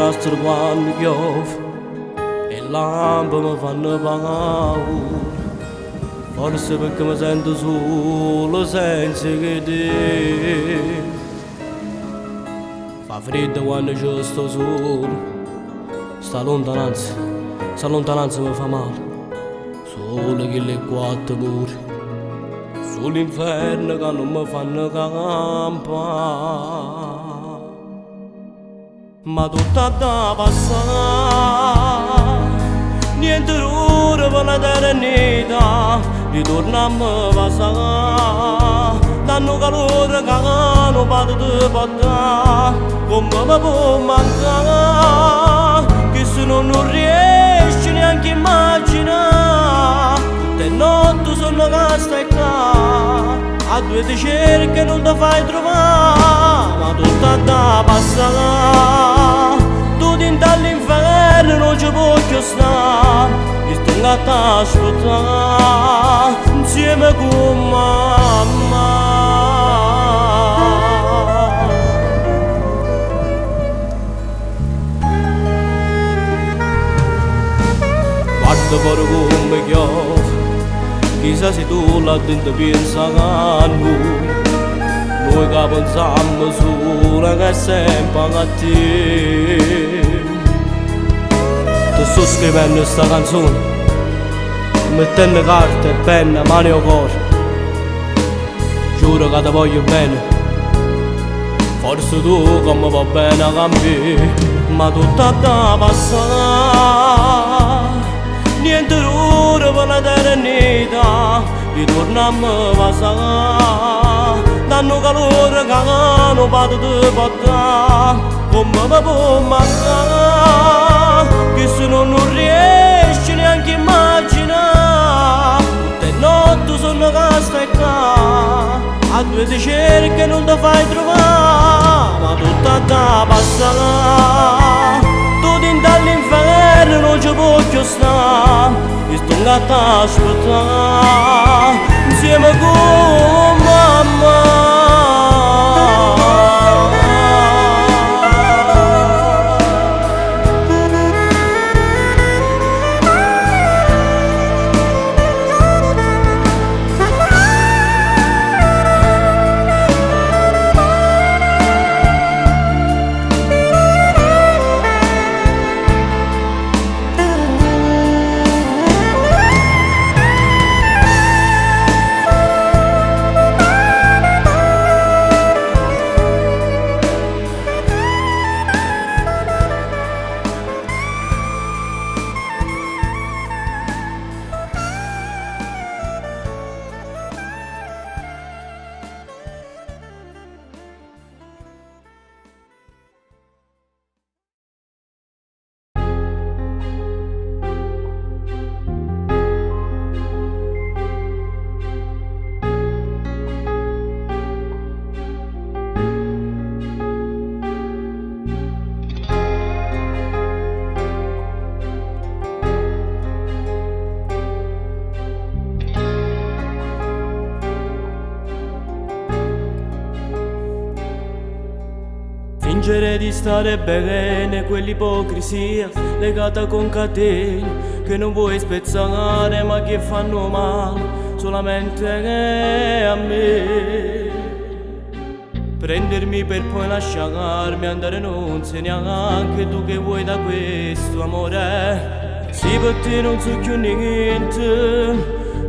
disastro quando piove e lampe mi fanno paura. Forse perché mi sento solo senza che te. Fa freddo quando ci sto solo. Sta lontananza mi fa male. Solo che le quattro pure. Sull'inferno che non mi fanno campare. Ma tutta da passare, niente dura per l'eternità. Ritorniamo a passare, danno calore che non potete portare. Come mi può mancare, che se non riesci neanche a immaginare. Tutte notti sono che stai qua, a due ti cerchi e non ti fai trovare. Ma tutta da passare, tu dentro all'inferno non ci puoi più stare. Mi sto a t'aspettare insieme con mamma. Guarda fuori come piove, chissà se tu là dentro pensa a noi. Noi che pensiamo solo che sempre a te. Ti sto scrivendo sta canzone, mettendo carta e penna, mani o cuore. Giuro che ti voglio bene, forse tu come va bene a me. Ma tutta da passare, niente dura per l'eternità. Ritorniamo a passare, danno calore che non potete portare. Come mi può mancare, che se non riesci neanche a immaginare. Tutte notti sono che stai qua, a due ti cerchi e non ti fai trovare. Ma tutta da passare, tu dentro all'inferno non ci puoi più stare. Mi sto a t'aspettare insieme con mamma. Fingere di stare bene, quell'ipocrisia legata con catene che non vuoi spezzare ma che fanno male solamente a me. Prendermi per poi lasciarmi andare, non sai neanche tu che vuoi da questo amore. Sì, per te non so più niente,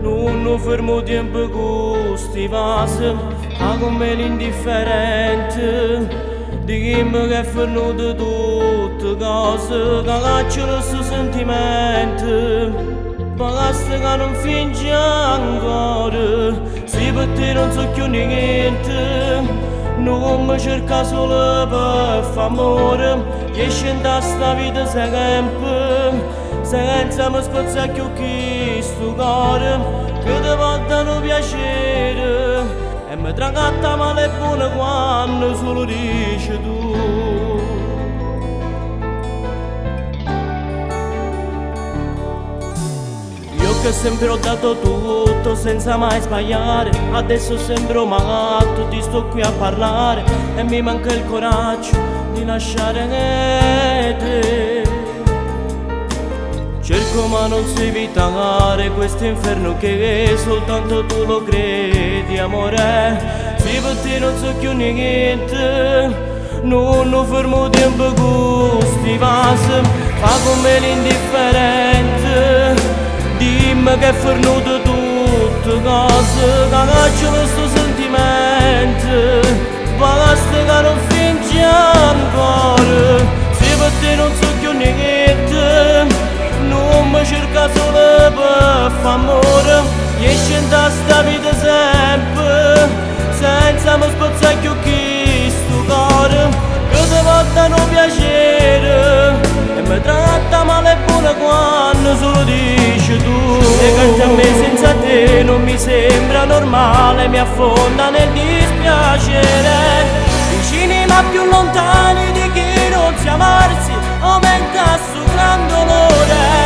non fermo tempo con sti vasi, ma con me l'indifferente. Dimmi che è venuto tutte cose che cacciano questo sentimento. Basta che non fingi ancora, se per te non so più niente. Non mi cerca solo per fare amore, che scenda sta vita sempre, senza mi spazzare più questo cuore che ti portano piacere. E mi tratta male e buono quando solo dici tu. Io che sempre ho dato tutto senza mai sbagliare, adesso sembro matto, ti sto qui a parlare e mi manca il coraggio di lasciare te. Cerco ma non so evitare questo inferno che soltanto tu lo credi, amore. Se per te non so più niente, non fermo tempo gusti passa, fa come l'indifferente. Dimmi che è fernuto tutte cose, cagaccio questo sentimento, basta che non fingi ancora. Se per te non so più niente, non mi cerca solo per fare amore, esce da sta vita sempre, senza mi spazzare più chi sto cuore, che ti portano piacere e mi tratta male e buona quando solo dici tu. E canti a me senza te non mi sembra normale, mi affonda nel dispiacere, vicini ma più lontani di chi non si amarsi, aumenta sto gran dolore.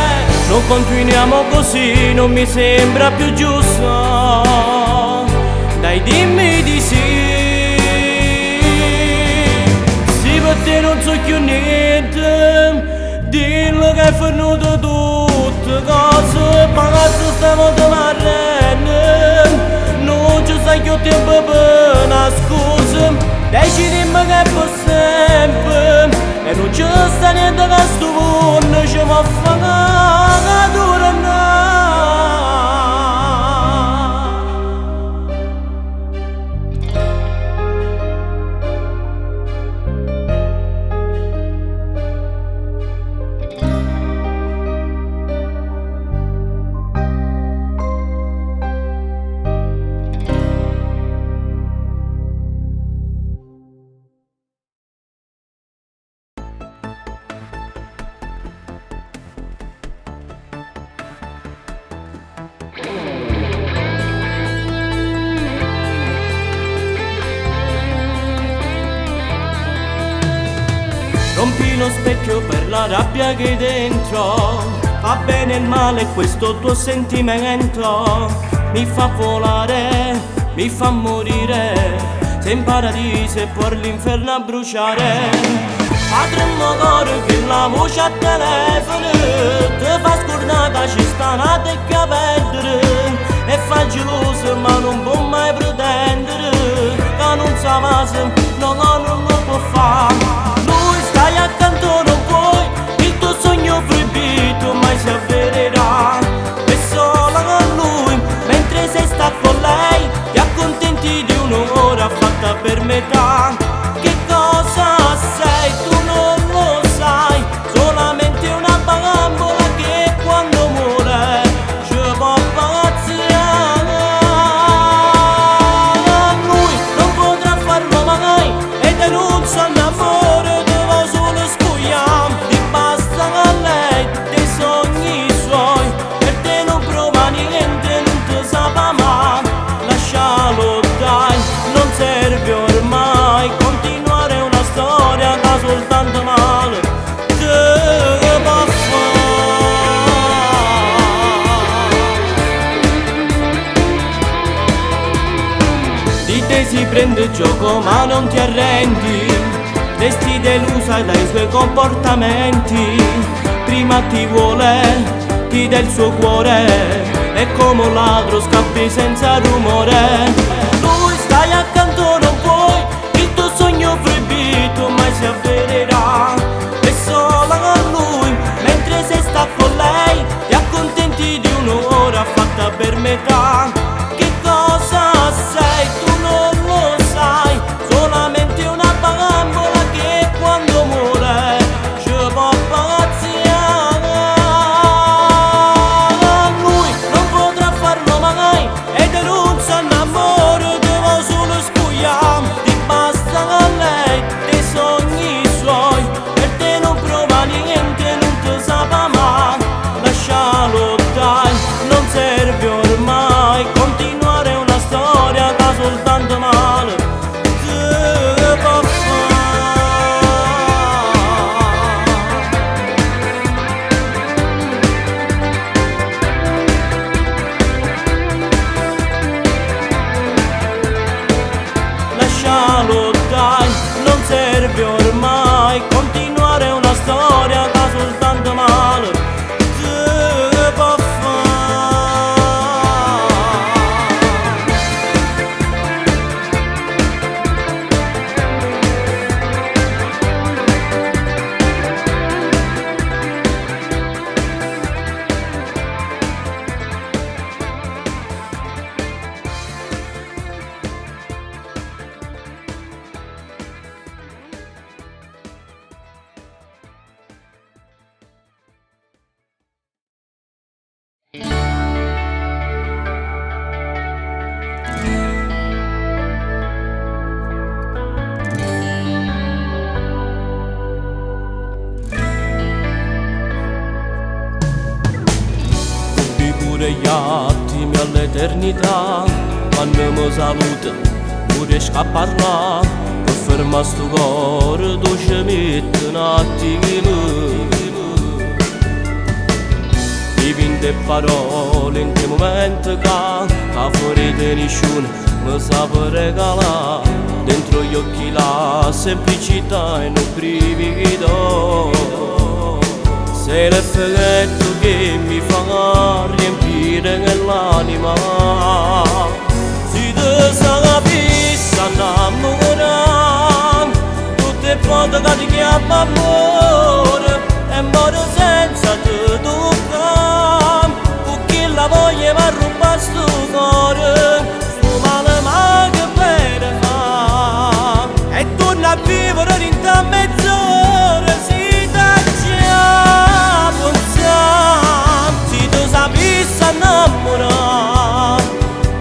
Non continuiamo così, non mi sembra più giusto, dai dimmi di sì. Se per te non so più niente, dillo che è fernuto tutte cose, ragazzi stiamo domandando, non ci sai più tempo per una scusa, decidimmi che è per sempre, e non ci sta niente che sto mondo ci può fare dura no. Rompi lo specchio per la rabbia che hai dentro, fa bene il male questo tuo sentimento, mi fa volare, mi fa morire, sei in paradiso e poi l'inferno a bruciare. Padremmo cuore che la voce a telefono ti fa scordare che ci sta una tecca a perdere, e fa geloso ma non può mai pretendere che non sa cosa, no, non lo può fare. Stai accanto non puoi, il tuo sogno proibito mai si avvererà, e sola con lui, mentre sei sta con lei, ti accontenti di un'ora fatta per metà. Che cosa sei, tu non lo sai, solamente una bambola che quando muore ci può pazziare. Lui non potrà farlo mai e denuncia l'amore, ti basta a lei dei sogni suoi, per te non prova niente, non ti sa mai, lascialo dai, non serve ormai continuare una storia che soltanto male te può fare. Di te si prende gioco ma non ti arrendi, resti delusa dai suoi comportamenti, prima ti vuole, ti dà il suo cuore, e come un ladro scappi senza rumore. Lui stai accanto non puoi, il tuo sogno proibito mai si avvererà, e sola con lui, mentre sei sta con lei, ti accontenti di un'ora fatta per metà. Che cosa sei, tu non lo sai, solamente una bambola che quando muore ci può pazziare. Lui non potrà farlo mai e denuncia l'amore, devo solo spogliare, ti basta a lei dei sogni suoi, per te non prova niente, non ti sa mai, lascialo dai, non serve ormai. pure gli attimi all'eternità, quando mi saluta non riesco a parlare, per fermare sto cuore tu ci metti un attimo. Divinte parole in quei momenti che fuori di nessuno mi sa regalare, dentro gli occhi la semplicità e un brivido. Sei l'effetto che mi fa riempire nell'anima, si ti capisci innamorare, tutte le volte che ti chiamo amore, e muore senza te toccare, perché la voglia mi ha rubato sto cuore, sto male ma che bene fa, e torna a vivere dentro a mezz'ora, si taccia pensare, si tu sapessi innamorare,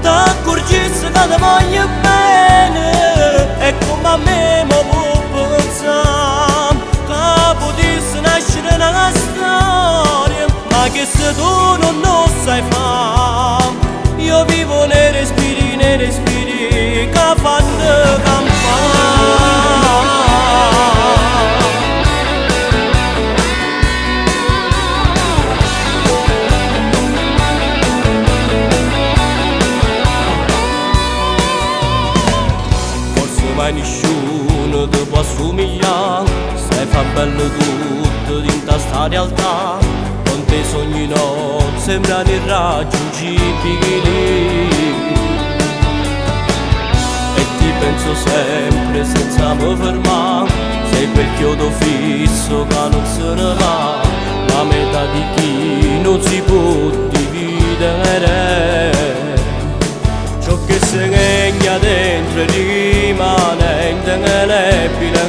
ti accorgissi che ti voglio bene, e come a me mi può pensare, che potessi nascere una storia, ma che se tu non lo sai fare, io vivo nei respiri che fanno campare. Forse mai nessuno ti può assomigliare, sai fa bello tutto dentro sta realtà, con te sogni no sembrano irraggiungibili, e ti penso sempre senza mi fermare, sei quel chiodo fisso che non se ne va, la metà di chi non si può dividere, ciò che si regna dentro rimane indelebile,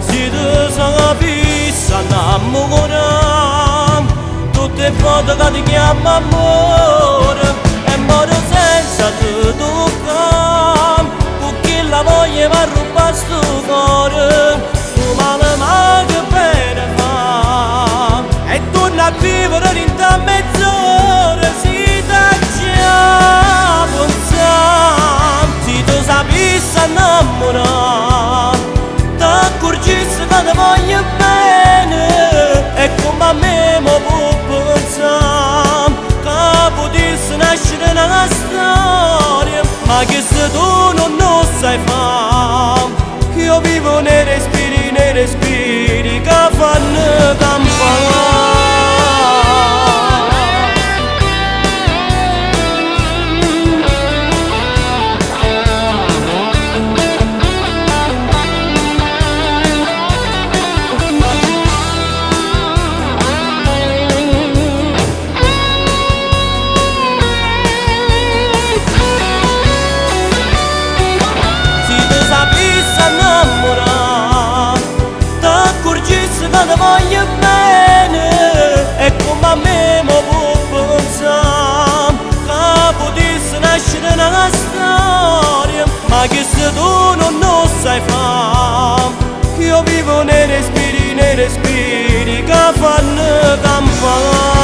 si ti capisci innamorare, tutte le volte che ti chiamo amore, e muore senza te toccare, perché la voglia mi ha rubato sto cuore, sto male ma che bene fa, e torna a vivere dentro a mezz'ora, si taccia pensare, si tu sapessi innamorare, ti accorgissi che ti voglio bene, e come a me mi può pensare, che potessi nascere una storia, ma che se tu non lo sai fare, io vivo nei respiri che fanno campare. Che ti voglio bene, e come a me mi può pensare, che potessi nascere una storia, ma che se tu non lo sai fare, io vivo nei respiri che fanno campare.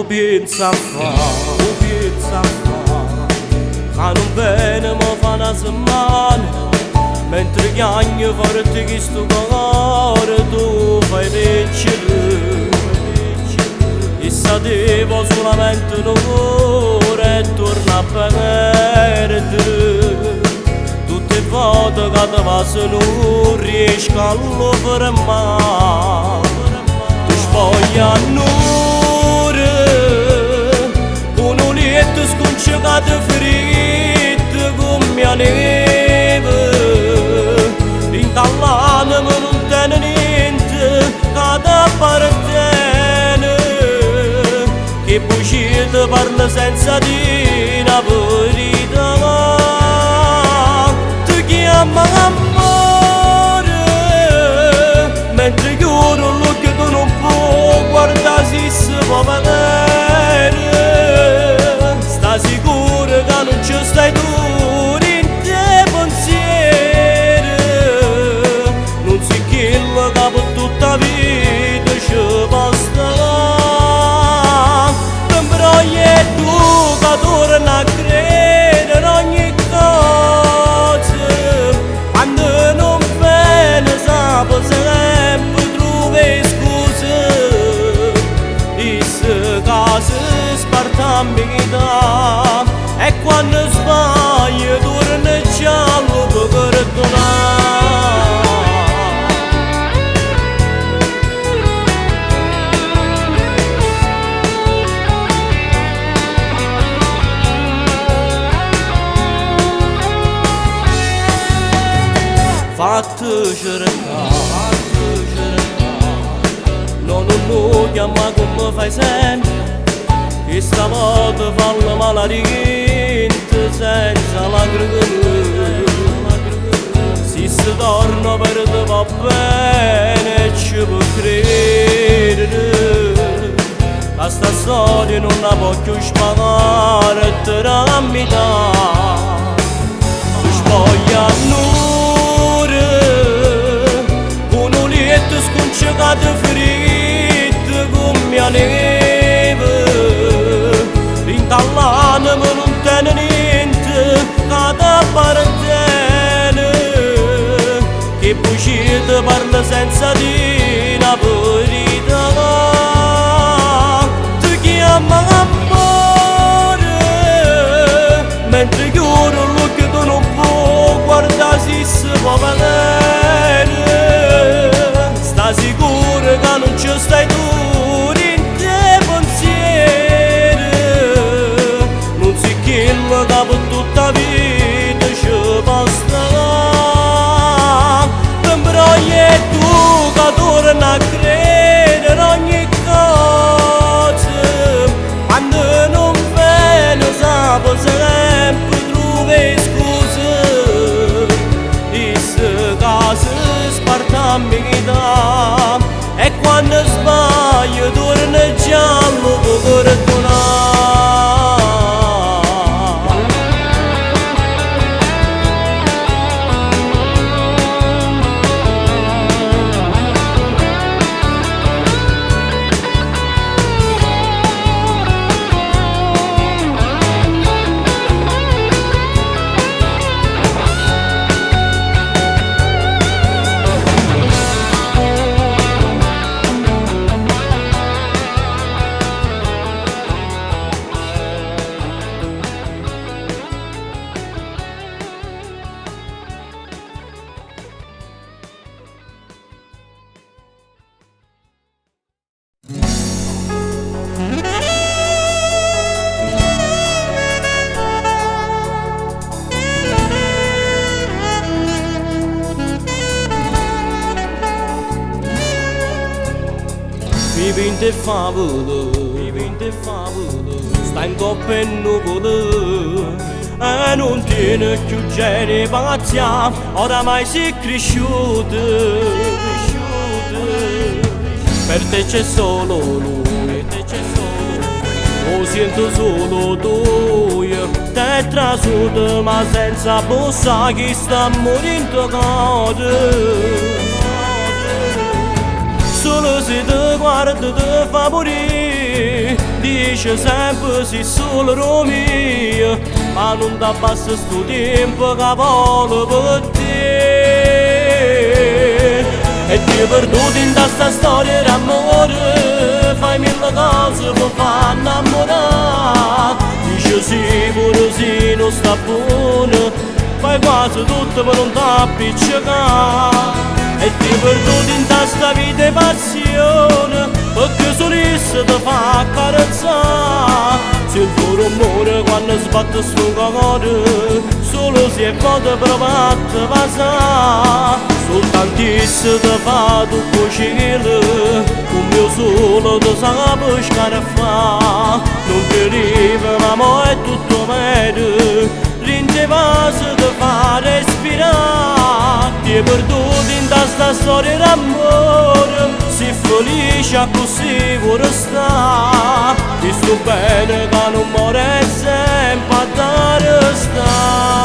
Pensa fa, che non bene mi fa una settimana, mentre chiagno forte che sto cuore tu fai leggere, e sapevo solamente un'ora e torna a bene. se non riesco a lo fermare. Ti spoglia l'ora, con un letto sconcegato ferito come mia neve. Intallata ma non tiene niente, cada appartiene, che bucita parla senza dire la verità. Ti chiama amore, mentre chiudo l'occhio tu non puoi guardare se si può vedere. Sta sicuro che non ci stai tu in te pensieri, non si chilla che per tutta la vita ci basta. Però è tu che torna a credere in ogni cosa, quando non viene sape sempre trovi scuse. Disse che sparta a metà, e quando sbagli torna giallo per perdonare. Fatti cercare, non lo chiama come fai sempre, e stavolta fallo maledicente senza lacrime. Se si torna per te va bene ci può credere, ma sta storia non la voglio spagare e te la metà. Si spoglia l'ora, con un letto sconcegato ferito come mia neve. Intallata ma non tiene niente, cada appartiene, che bucita parla senza dire la verità. Ti chiama amore, mentre chiudo l'occhio tu non puoi guardare se si può vedere. Sta sicuro che non ci stai tu in te pensieri, non si chilla che per tutta la vita ci basta. Però è tu che torna a credere in ogni cosa, quando non viene sape sempre trovi scuse. Disse che si sparta a metà, e quando sbaglio torna giallo per perdonare. Vivinte favole, sta in coppa e nuvole, e non tiene più geni pazzia, oramai si è cresciuto. Per te c'è solo lui, lo sento solo tu, te trasuto ma senza bussa chi sta morendo cade. Solo se ti guarda ti fa morire, dice sempre sei solo mio, ma non ti abbassa sto tempo che vuole per te. E ti perduto in questa storia d'amore, fai mille cose per far innamorare. Dice sì, pure sì, non sta buono, fai quasi tutto per non t'appiccicare. E ti perduti in sta vita e passione, perché solisse ti fa accarezzare. Se il tuo rumore quando sbatte sto cuore, solo se è voto provato a passare. Soltantissimo ti fa tu cucire, con mio solo ti sa pescare a fa. Non ti arriva ma mo è tutto vero, rinde vase ti fa respirare. Ti è perduto in sta storia d'amore, si felice così vuoi restare. Ti sto bene che non muore sempre a dare sta.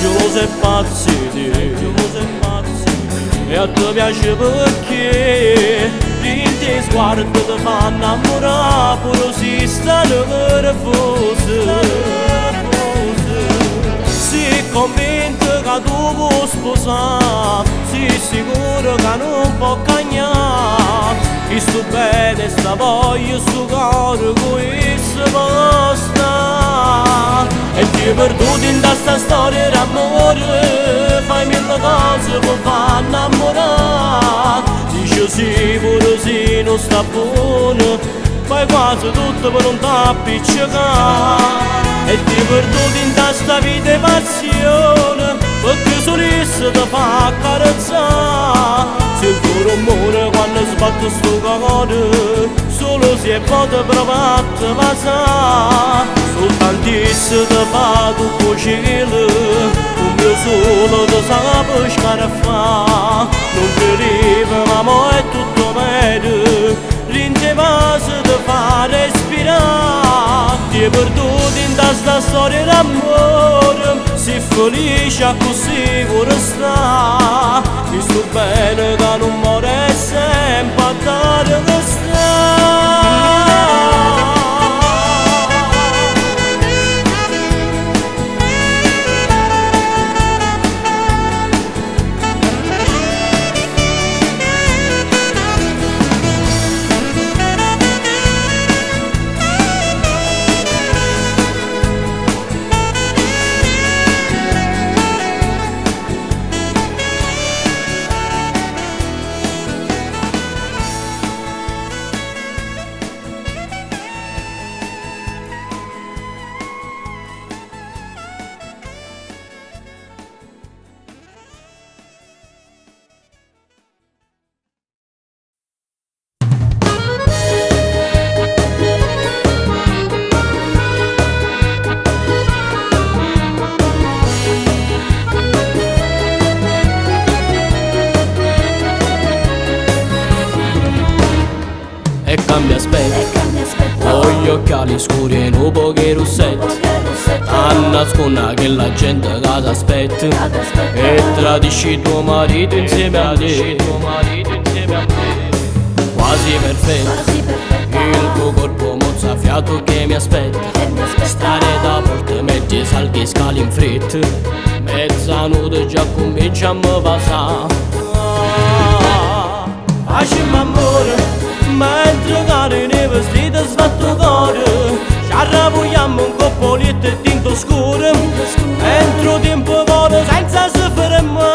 Geloso e pazzi, e a te piace perché in te sguardo ti fa innamorare, pure si stanno nervose. Sei convinto che tu vuoi sposare, sei sicuro che non può cagnare. E sto bene, sta voglia, sto cuore, questo basta. E ti perduti in sta storia d'amore, fai mille cose per far innamorare. Dice sì, pure sì, non sta buono, fai quasi tutto per non t'appiccicare. E ti perduti in sta vita e passione, perché solisse ti fa accarezzare. Se il tuo rumore quando sbatte sto cuore, solo se è voto provato a passare. Soltantissimo ti fa tu cucire, un mio solo ti sa pescare a fa. Non ti arriva ma mo è tutto vero, rinde vase ti fa respirare. Ti è perduto in sta storia d'amore, si felice così vuoi restare. Ti sto bene che non muore sempre a dare questa. E cambia aspetto, ho gli occhiali scuri e un po' che rossetto, a nascondere che la gente che ti aspetta, e tradisci tuo marito insieme a te, quasi perfetto, il tuo corpo mozzafiato che mi aspetta, stare da porta metti salti scali in fretta, mezzanotte già comincia a mi passare. Facciamo amore mentre cade nei vestiti sfatto cuore, ci arravogliamo un coppoletto e tinto scuro, entro tempo cuore senza si fermare.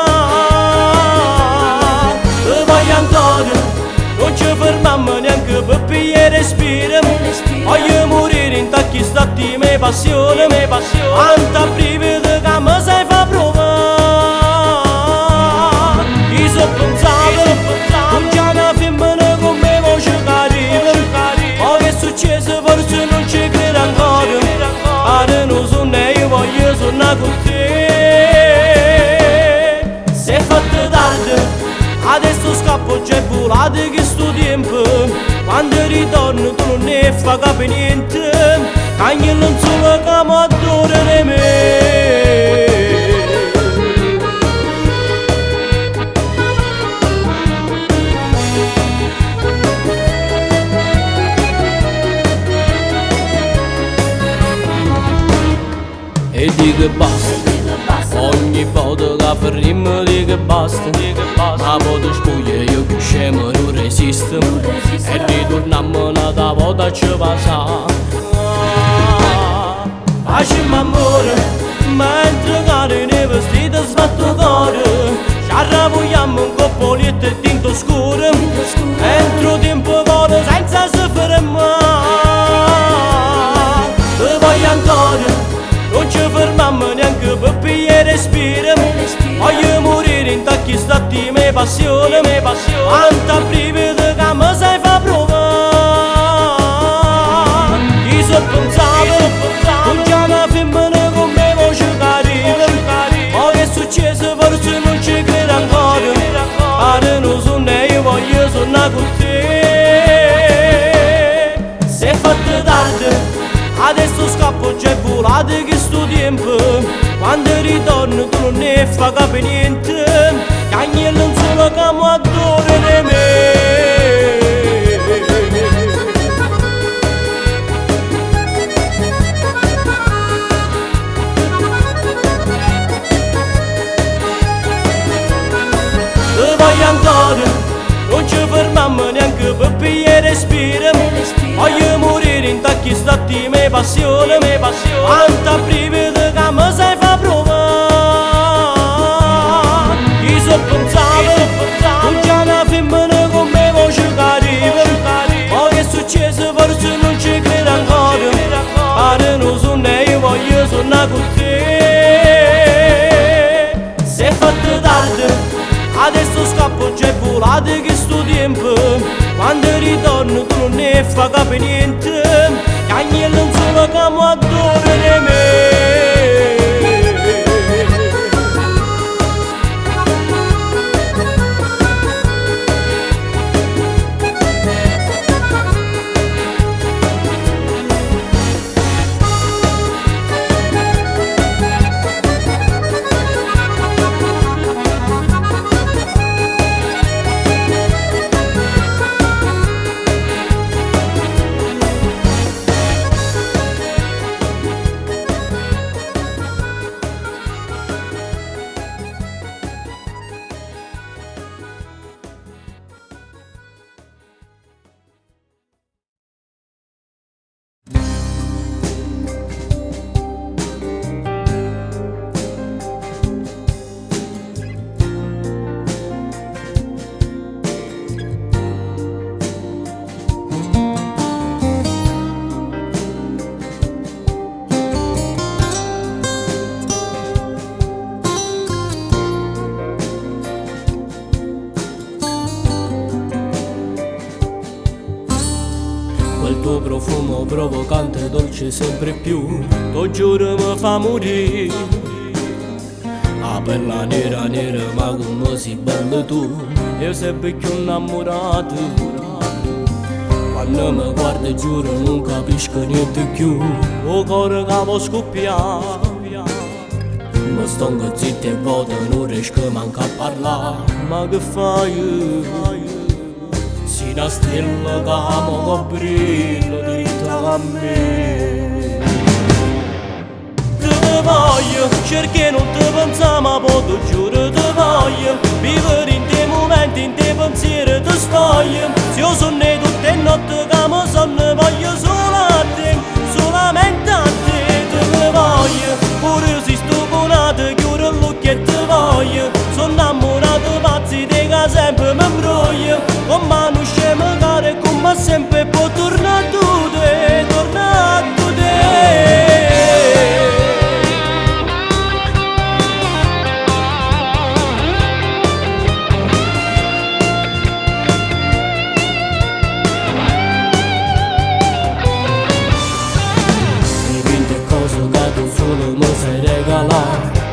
E poi ancora non ci fermiamo neanche per pigliare respiro, voglio morire in tacchi stati mia passione, quanta brividi che mi sai fa provare. Io so pensato non c'è una femmina con me voce carina, ma che è successo forse non ci credo ancora, pare non sono io voglio suonare con te. Se è fatto tardi, adesso scappo c'è volato che sto tempo, quando ritorno tu non ne fai capo niente, cagno non solo che mi adora di me. E dico basta, Ogni volta che fermiamo di che basta, ma poi ti spuglie io più scemo non resisto. E ritorniamo un'altra volta ci passa. Facciamo amore, mentre cade nei vestiti sbattutori. Ci arrabbiamo un coppoletto e tinto scuro. Entro tempo volo senza si fermare. Te voglio ancora, non ci fermiamo neanche per pigliare respiro. Voglio morire in tacchi stati mie passioni. Quanta brividi che mi sai fa provare. Chi so pensato, non c'è una femmina con me voce carina. Ma che è successo forse non ci credo ancora. Pare non sono io voglio suonare con te. Se è fatto tardi, adesso scappo, c'è volato che sto tempo. Quando ritorno tu non ne fa capo niente. Cagnello non solo che mi adora di me. Te voglio ancora, non ci fermiamo neanche per pigliare respiro. Voglio morire in tacchi stati mie passioni. Quanta brividi che mi sai fa provare. Chi so pensato, non c'è una femmina con me voce carina. Ma che è successo forse non ci credo ancora. Pare non sono io voglio suonare con te. Se è fatto tardi, adesso scappo, c'è volato che sto tempo. Quando ritorno tu non ne fa capo niente. Cagnello non solo che mi adora di me. Quel tuo profumo provocante, dolce sempre più, t'ho giuro mi fa morire. La bella nera nera, ma come sei bella tu, io sempre più innamorato. Quando mi guardi giuro non capisco niente più, o cuore che può scoppiare. Mi sto zitto e vuoto, non riesco manco a parlare. Ma che fai? Si una stella che amo che brilla dentro a me. Te voglio, cerché non te pensa, ma poi ti giuro te voglio. Vivere in te momenti, in te pensieri ti spoglio. Se io sono tutte le notti che mi sonno, voglio solo a te, solamente a te. Te voglio, pure se sto buonato, chiudo l'occhio e te voglio. Sono innamorato pazzi di che sempre mi imbroglio. Con mano scema care come sempre può tornare tu te, tornare tu te.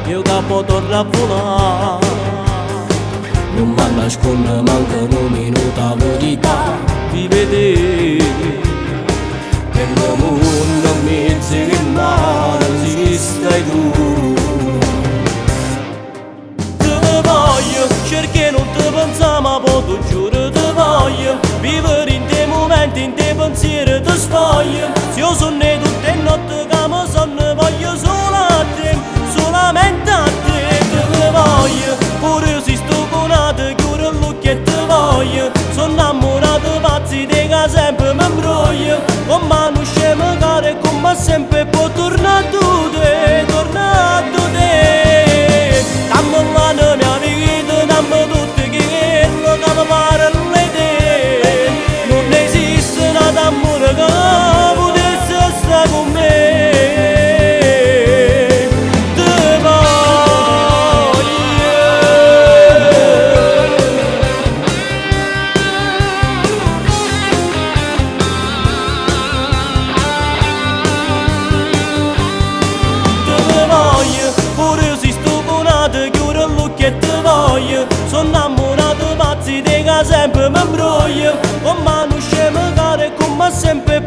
Io capo torno a volare, non mi nascondo manca un minuto a verità. Vivete che nel mondo in mezzo che mare esiste tu. Te voglio, cerché non te pensa, ma poi ti giuro te voglio. Vivere in te momenti, in te pensieri ti spoglio. Se io sono tutte le notti che mi sonno, voglio solo a te, solamente a te. sempre può tornare tu te, tornare tu te. Dammi la mia vita, dammi tutto quello che mi pare le te. Non esiste un amore che potesse stare con me. Te voglio. Te voglio, pure se sto buonato, chiudo l'occhio e te voglio. Sono innamorato pazzi di che sempre mi imbroglio. Con mano scema cara e come sempre